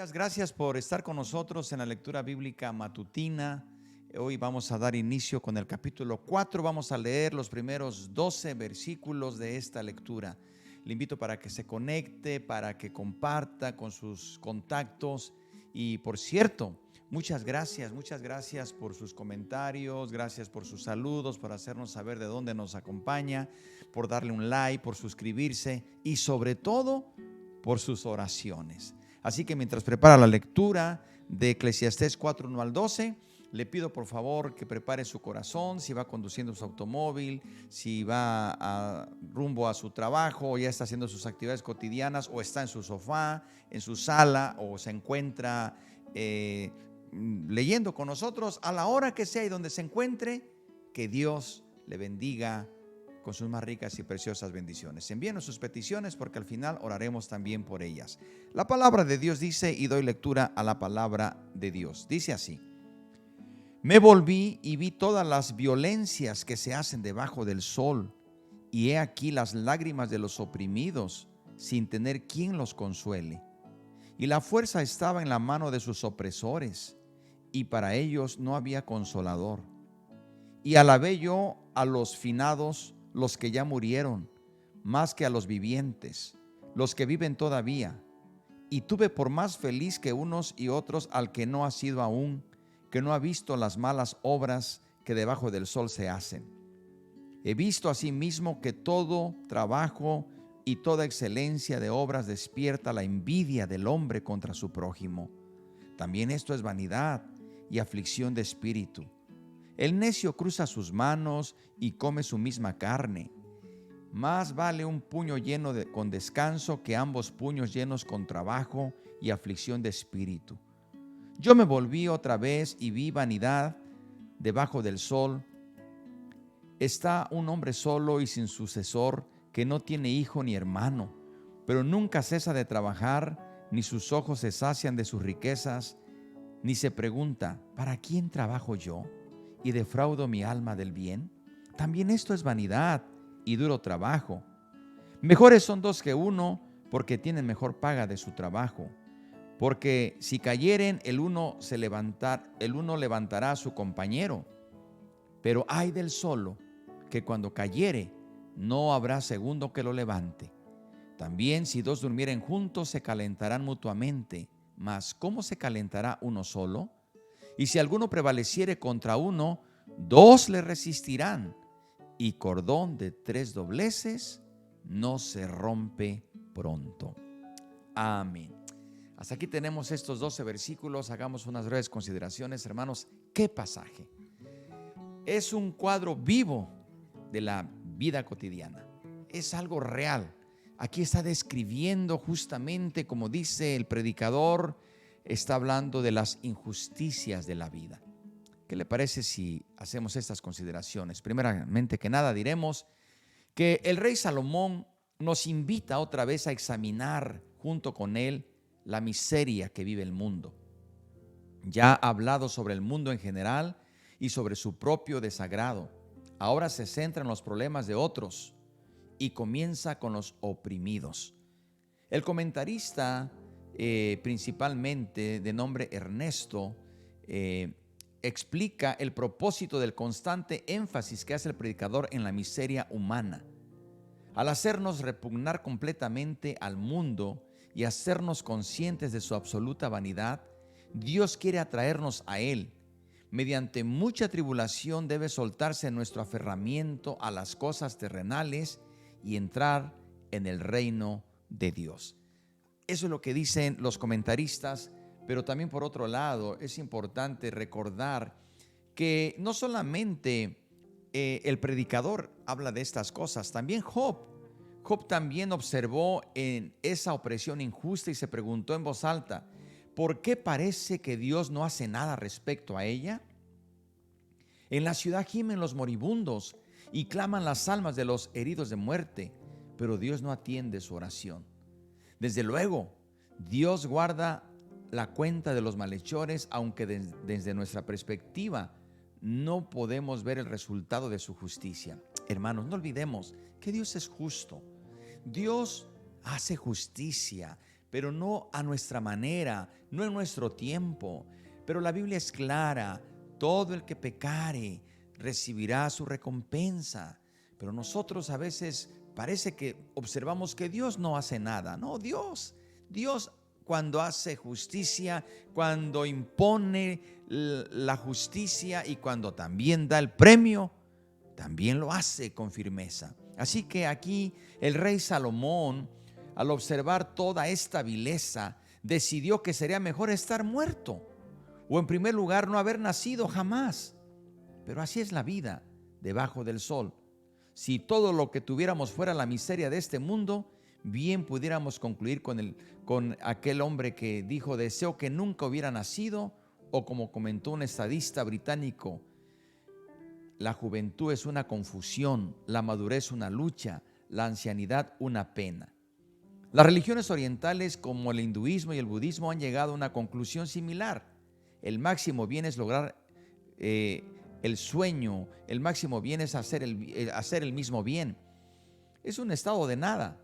días, gracias por estar con nosotros en la lectura bíblica matutina. Hoy vamos a dar inicio con el capítulo 4, vamos a leer los primeros 12 versículos de esta lectura. Le invito para que se conecte, para que comparta con sus contactos y por cierto, muchas gracias por sus comentarios, gracias por sus saludos, por hacernos saber de dónde nos acompaña, por darle un like, por suscribirse y sobre todo por sus oraciones. Así que mientras prepara la lectura de Eclesiastés 4, 1 al 12, le pido por favor que prepare su corazón, si va conduciendo su automóvil, si va rumbo a su trabajo, o ya está haciendo sus actividades cotidianas, o está en su sofá, en su sala, o se encuentra leyendo con nosotros, a la hora que sea y donde se encuentre, que Dios le bendiga con sus más ricas y preciosas bendiciones. Envíenos sus peticiones porque al final oraremos también por ellas. La palabra de Dios dice, y doy lectura a la palabra de Dios. Dice así: me volví y vi todas las violencias que se hacen debajo del sol, y he aquí las lágrimas de los oprimidos, sin tener quien los consuele. Y la fuerza estaba en la mano de sus opresores, y para ellos no había consolador. Y alabé yo a los finados, los que ya murieron, más que a los vivientes, los que viven todavía. Y tuve por más feliz que unos y otros al que no ha sido aún, que no ha visto las malas obras que debajo del sol se hacen. He visto asimismo que todo trabajo y toda excelencia de obras despierta la envidia del hombre contra su prójimo. También esto es vanidad y aflicción de espíritu. El necio cruza sus manos y come su misma carne. Más vale un puño lleno con descanso que ambos puños llenos con trabajo y aflicción de espíritu. Yo me volví otra vez y vi vanidad debajo del sol. Está un hombre solo y sin sucesor, que no tiene hijo ni hermano, pero nunca cesa de trabajar, ni sus ojos se sacian de sus riquezas, ni se pregunta, ¿para quién trabajo yo y defraudo mi alma del bien? También esto es vanidad y duro trabajo. Mejores son dos que uno, porque tienen mejor paga de su trabajo. Porque si cayeren, el uno levantará a su compañero. Pero ay del solo, que cuando cayere, no habrá segundo que lo levante. También si dos durmieren juntos, se calentarán mutuamente. Mas ¿cómo se calentará uno solo? Y si alguno prevaleciere contra uno, dos le resistirán. Y cordón de 3 dobleces no se rompe pronto. Amén. Hasta aquí tenemos estos 12 versículos. Hagamos unas breves consideraciones, hermanos. ¿Qué pasaje? Es un cuadro vivo de la vida cotidiana. Es algo real. Aquí está describiendo justamente, como dice el predicador, está hablando de las injusticias de la vida. ¿Qué le parece si hacemos estas consideraciones? Primeramente que nada diremos que el rey Salomón nos invita otra vez a examinar junto con él la miseria que vive el mundo. Ya ha hablado sobre el mundo en general y sobre su propio desagrado. Ahora se centra en los problemas de otros y comienza con los oprimidos. El comentarista, principalmente de nombre Ernesto, explica el propósito del constante énfasis que hace el predicador en la miseria humana. Al hacernos repugnar completamente al mundo y hacernos conscientes de su absoluta vanidad, Dios quiere atraernos a Él. Mediante mucha tribulación debe soltarse nuestro aferramiento a las cosas terrenales y entrar en el reino de Dios. Eso es lo que dicen los comentaristas. Pero también por otro lado es importante recordar que no solamente el predicador habla de estas cosas, también Job también observó en esa opresión injusta y se preguntó en voz alta, ¿por qué parece que Dios no hace nada respecto a ella? En la ciudad gimen los moribundos y claman las almas de los heridos de muerte, pero Dios no atiende su oración. Desde luego, Dios guarda la cuenta de los malhechores, aunque desde nuestra perspectiva no podemos ver el resultado de su justicia. Hermanos, no olvidemos que Dios es justo. Dios hace justicia, pero no a nuestra manera, no en nuestro tiempo. Pero la Biblia es clara: todo el que pecare recibirá su recompensa. Pero nosotros a veces parece que observamos que Dios no hace nada. No, Dios cuando hace justicia, cuando impone la justicia y cuando también da el premio, también lo hace con firmeza. Así que aquí el rey Salomón, al observar toda esta vileza, decidió que sería mejor estar muerto, o en primer lugar no haber nacido jamás. Pero así es la vida debajo del sol. Si todo lo que tuviéramos fuera la miseria de este mundo, bien pudiéramos concluir con aquel hombre que dijo: deseo que nunca hubiera nacido, o como comentó un estadista británico: la juventud es una confusión, la madurez una lucha, la ancianidad una pena. Las religiones orientales como el hinduismo y el budismo han llegado a una conclusión similar. El máximo bien es lograr el sueño, el máximo bien es hacer el mismo bien. Es un estado de nada.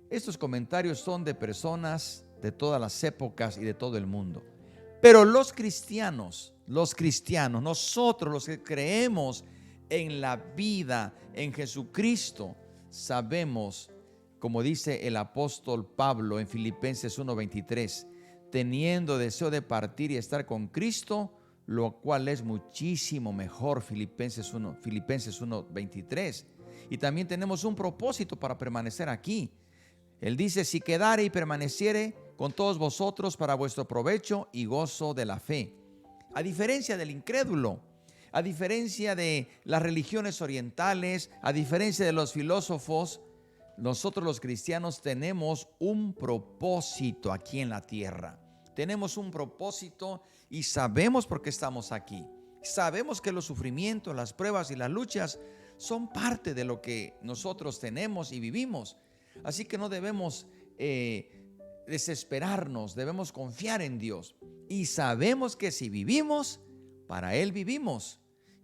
Estos comentarios son de personas de todas las épocas y de todo el mundo. Pero los cristianos, nosotros los que creemos en la vida, en Jesucristo, sabemos, como dice el apóstol Pablo en Filipenses 1:23, teniendo deseo de partir y estar con Cristo, lo cual es muchísimo mejor. Filipenses 1:23. Y también tenemos un propósito para permanecer aquí. Él dice: si quedare y permaneciere con todos vosotros para vuestro provecho y gozo de la fe. A diferencia del incrédulo, a diferencia de las religiones orientales, a diferencia de los filósofos, nosotros los cristianos tenemos un propósito aquí en la tierra. Tenemos un propósito y sabemos por qué estamos aquí. Sabemos que los sufrimientos, las pruebas y las luchas son parte de lo que nosotros tenemos y vivimos. Así que no debemos desesperarnos, debemos confiar en Dios. Y sabemos que si vivimos, para Él vivimos.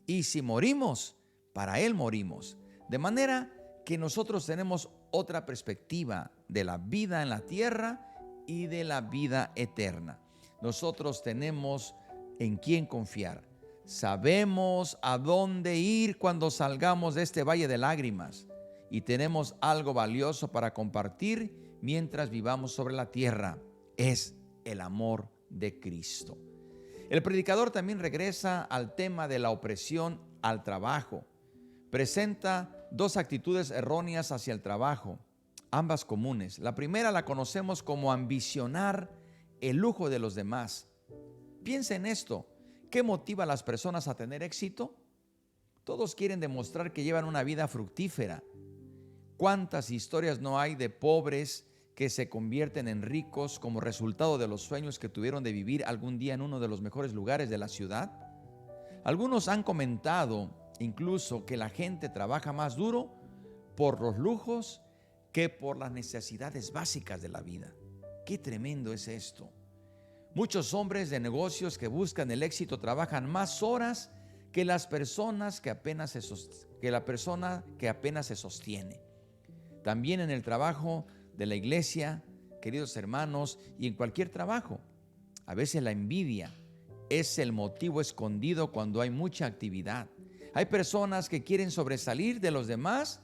Y si morimos, para Él morimos. De manera que nosotros tenemos otra perspectiva de la vida en la tierra y de la vida eterna. Nosotros tenemos en quién confiar. Sabemos a dónde ir cuando salgamos de este valle de lágrimas. Y tenemos algo valioso para compartir mientras vivamos sobre la tierra. Es el amor de Cristo. El predicador también regresa al tema de la opresión al trabajo. Presenta dos actitudes erróneas hacia el trabajo, ambas comunes. La primera la conocemos como ambicionar el lujo de los demás. Piensa en esto. ¿Qué motiva a las personas a tener éxito? Todos quieren demostrar que llevan una vida fructífera. ¿Cuántas historias no hay de pobres que se convierten en ricos como resultado de los sueños que tuvieron de vivir algún día en uno de los mejores lugares de la ciudad? Algunos han comentado incluso que la gente trabaja más duro por los lujos que por las necesidades básicas de la vida. Qué tremendo es esto. Muchos hombres de negocios que buscan el éxito trabajan más horas que la persona que apenas se sostiene. También en el trabajo de la iglesia, queridos hermanos, y en cualquier trabajo, a veces la envidia es el motivo escondido cuando hay mucha actividad. Hay personas que quieren sobresalir de los demás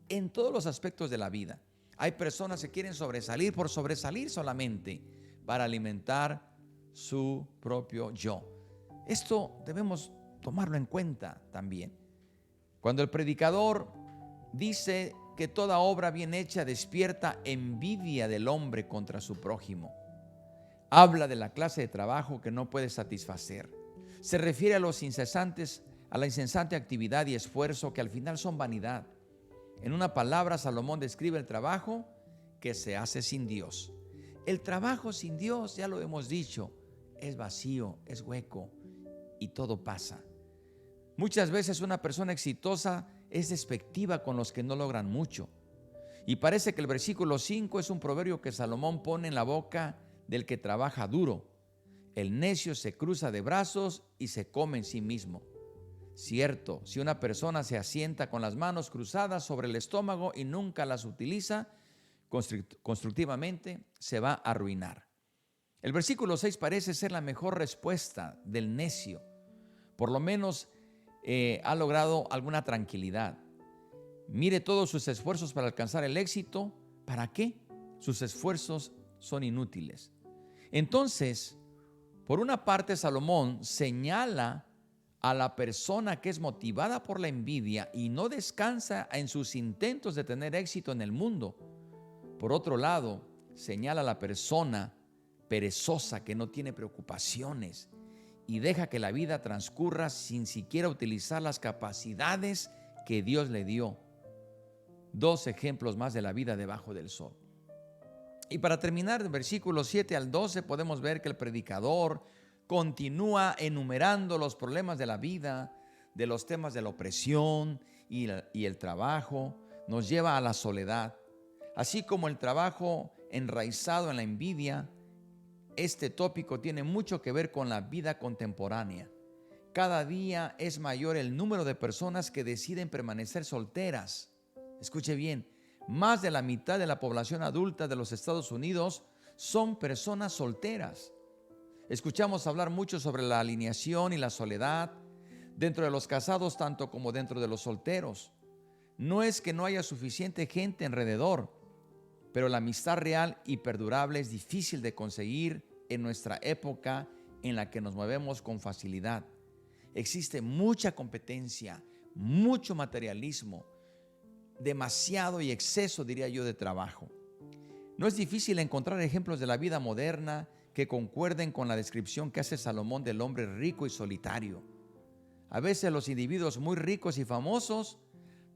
en todos los aspectos de la vida. Hay personas que quieren sobresalir por sobresalir solamente para alimentar su propio yo. Esto debemos tomarlo en cuenta también. Cuando el predicador dice que toda obra bien hecha despierta envidia del hombre contra su prójimo, habla de la clase de trabajo que no puede satisfacer. Se refiere a la incesante actividad y esfuerzo que al final son vanidad. En una palabra, Salomón describe el trabajo que se hace sin Dios. El trabajo sin Dios, ya lo hemos dicho, es vacío, es hueco y todo pasa. Muchas veces una persona exitosa es despectiva con los que no logran mucho. Y parece que el versículo 5 es un proverbio que Salomón pone en la boca del que trabaja duro. El necio se cruza de brazos y se come en sí mismo. Cierto, si una persona se asienta con las manos cruzadas sobre el estómago y nunca las utiliza, constructivamente, se va a arruinar. El versículo 6 parece ser la mejor respuesta del necio. Por lo menos ha logrado alguna tranquilidad. Mire todos sus esfuerzos para alcanzar el éxito. ¿Para qué? Sus esfuerzos son inútiles. Entonces, por una parte, Salomón señala a la persona que es motivada por la envidia y no descansa en sus intentos de tener éxito en el mundo. Por otro lado, señala a la persona perezosa que no tiene preocupaciones y deja que la vida transcurra sin siquiera utilizar las capacidades que Dios le dio. Dos ejemplos más de la vida debajo del sol. Y para terminar, del versículo 7 al 12 podemos ver que el predicador continúa enumerando los problemas de la vida, de los temas de la opresión y el trabajo. Nos lleva a la soledad. Así como el trabajo enraizado en la envidia, este tópico tiene mucho que ver con la vida contemporánea. Cada día es mayor el número de personas que deciden permanecer solteras. Escuche bien, más de la mitad de la población adulta de los Estados Unidos son personas solteras. Escuchamos hablar mucho sobre la alineación y la soledad dentro de los casados tanto como dentro de los solteros. No es que no haya suficiente gente alrededor, pero la amistad real y perdurable es difícil de conseguir en nuestra época en la que nos movemos con facilidad. Existe mucha competencia, mucho materialismo, demasiado y exceso, diría yo, de trabajo. No es difícil encontrar ejemplos de la vida moderna que concuerden con la descripción que hace Salomón del hombre rico y solitario. A veces los individuos muy ricos y famosos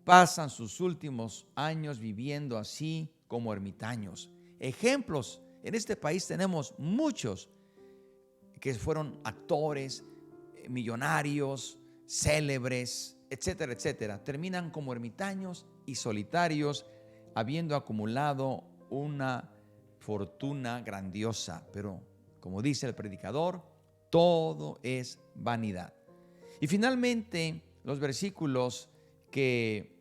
pasan sus últimos años viviendo así como ermitaños. Ejemplos, en este país tenemos muchos que fueron actores, millonarios, célebres, etcétera, etcétera. Terminan como ermitaños y solitarios, habiendo acumulado una fortuna grandiosa. Pero, como dice el predicador, todo es vanidad. Y finalmente, los versículos que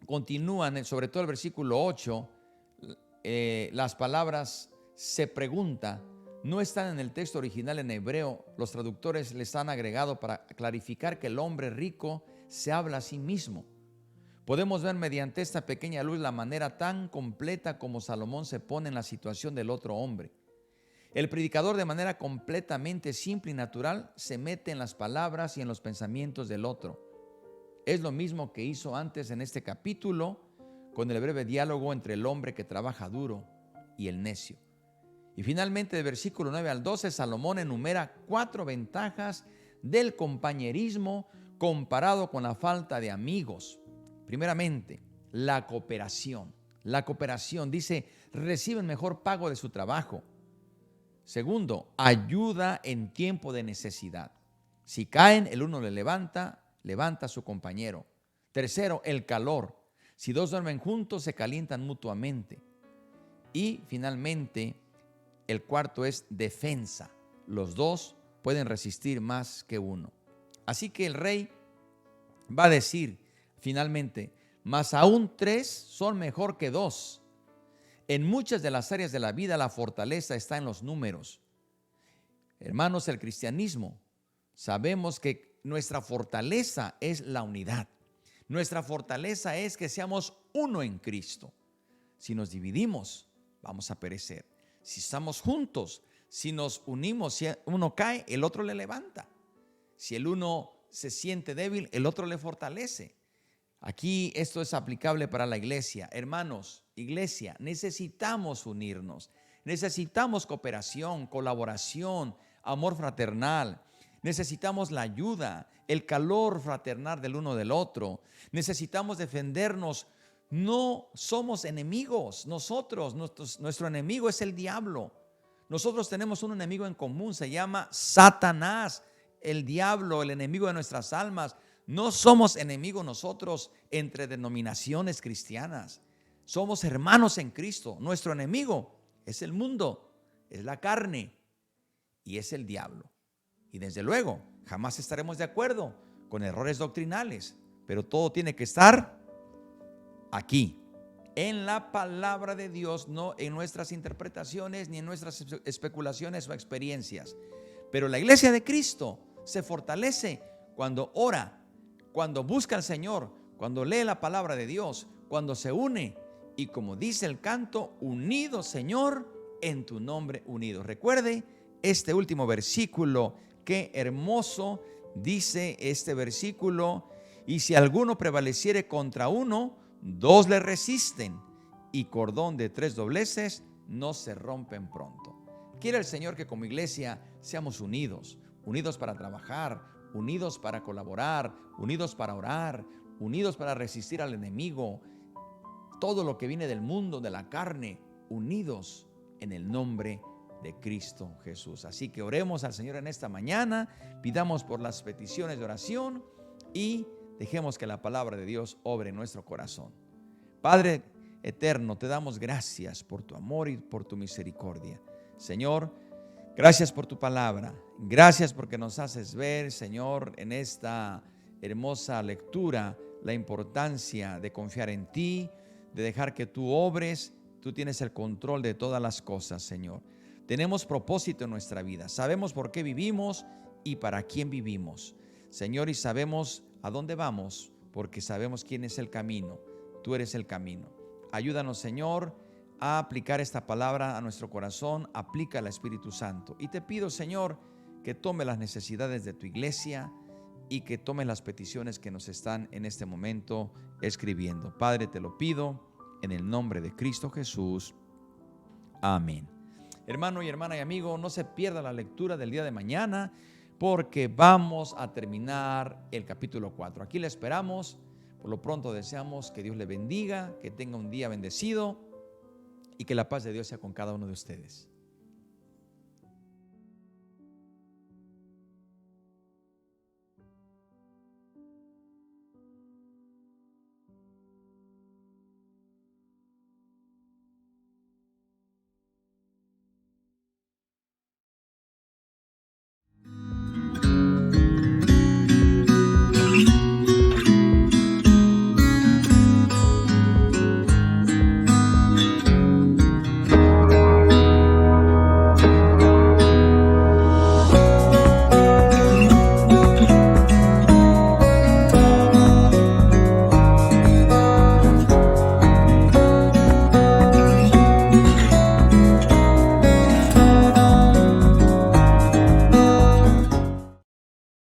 continúan, sobre todo el versículo 8, las palabras se pregunta, no están en el texto original en hebreo. Los traductores les han agregado para clarificar que el hombre rico se habla a sí mismo. Podemos ver mediante esta pequeña luz la manera tan completa como Salomón se pone en la situación del otro hombre. El predicador, de manera completamente simple y natural, se mete en las palabras y en los pensamientos del otro. Es lo mismo que hizo antes en este capítulo con el breve diálogo entre el hombre que trabaja duro y el necio. Y finalmente, del versículo 9 al 12, Salomón enumera 4 ventajas del compañerismo comparado con la falta de amigos. Primeramente, la cooperación. La cooperación, dice, reciben mejor pago de su trabajo. Segundo, ayuda en tiempo de necesidad. Si caen, el uno le levanta a su compañero. Tercero, el calor. Si dos duermen juntos, se calientan mutuamente. Y finalmente, el cuarto es defensa. Los dos pueden resistir más que uno. Así que el rey va a decir finalmente, más aún 3 son mejor que 2. En muchas de las áreas de la vida la fortaleza está en los números. Hermanos, el cristianismo, sabemos que nuestra fortaleza es la unidad. Nuestra fortaleza es que seamos uno en Cristo. Si nos dividimos, vamos a perecer. Si estamos juntos, si nos unimos, si uno cae, el otro le levanta. Si el uno se siente débil, el otro le fortalece. Aquí esto es aplicable para la iglesia. Hermanos, iglesia, necesitamos unirnos. Necesitamos cooperación, colaboración, amor fraternal. Necesitamos la ayuda, el calor fraternal del uno del otro. Necesitamos defendernos. No somos enemigos. Nuestro enemigo es el diablo. Nosotros tenemos un enemigo en común, se llama Satanás, el diablo, el enemigo de nuestras almas. No somos enemigos nosotros entre denominaciones cristianas. Somos hermanos en Cristo. Nuestro enemigo es el mundo, es la carne y es el diablo. Y desde luego, jamás estaremos de acuerdo con errores doctrinales, pero todo tiene que estar aquí, en la palabra de Dios, no en nuestras interpretaciones ni en nuestras especulaciones o experiencias. Pero la iglesia de Cristo se fortalece cuando ora, cuando busca al Señor, cuando lee la palabra de Dios, cuando se une y, como dice el canto, unidos, Señor, en tu nombre unidos. Recuerde este último versículo, qué hermoso dice este versículo: y si alguno prevaleciere contra uno, dos le resisten, y cordón de tres dobleces no se rompen pronto. Quiere el Señor que como iglesia seamos unidos, unidos para trabajar, unidos para colaborar, unidos para orar, unidos para resistir al enemigo, todo lo que viene del mundo, de la carne, unidos en el nombre de Cristo Jesús. Así que oremos al Señor en esta mañana, pidamos por las peticiones de oración y dejemos que la palabra de Dios obre en nuestro corazón. Padre eterno, te damos gracias por tu amor y por tu misericordia. Señor, gracias por tu palabra. Gracias porque nos haces ver, Señor, en esta hermosa lectura, la importancia de confiar en ti, de dejar que tú obres. Tú tienes el control de todas las cosas, Señor. Tenemos propósito en nuestra vida. Sabemos por qué vivimos y para quién vivimos, Señor, y sabemos a dónde vamos porque sabemos quién es el camino. Tú eres el camino. Ayúdanos, Señor, a aplicar esta palabra a nuestro corazón. Aplica al Espíritu Santo. Y te pido, Señor, que tome las necesidades de tu iglesia y que tome las peticiones que nos están en este momento escribiendo. Padre, te lo pido en el nombre de Cristo Jesús. Amén. Hermano y hermana y amigo, no se pierda la lectura del día de mañana porque vamos a terminar el capítulo 4. Aquí le esperamos. Por lo pronto deseamos que Dios le bendiga, que tenga un día bendecido y que la paz de Dios sea con cada uno de ustedes.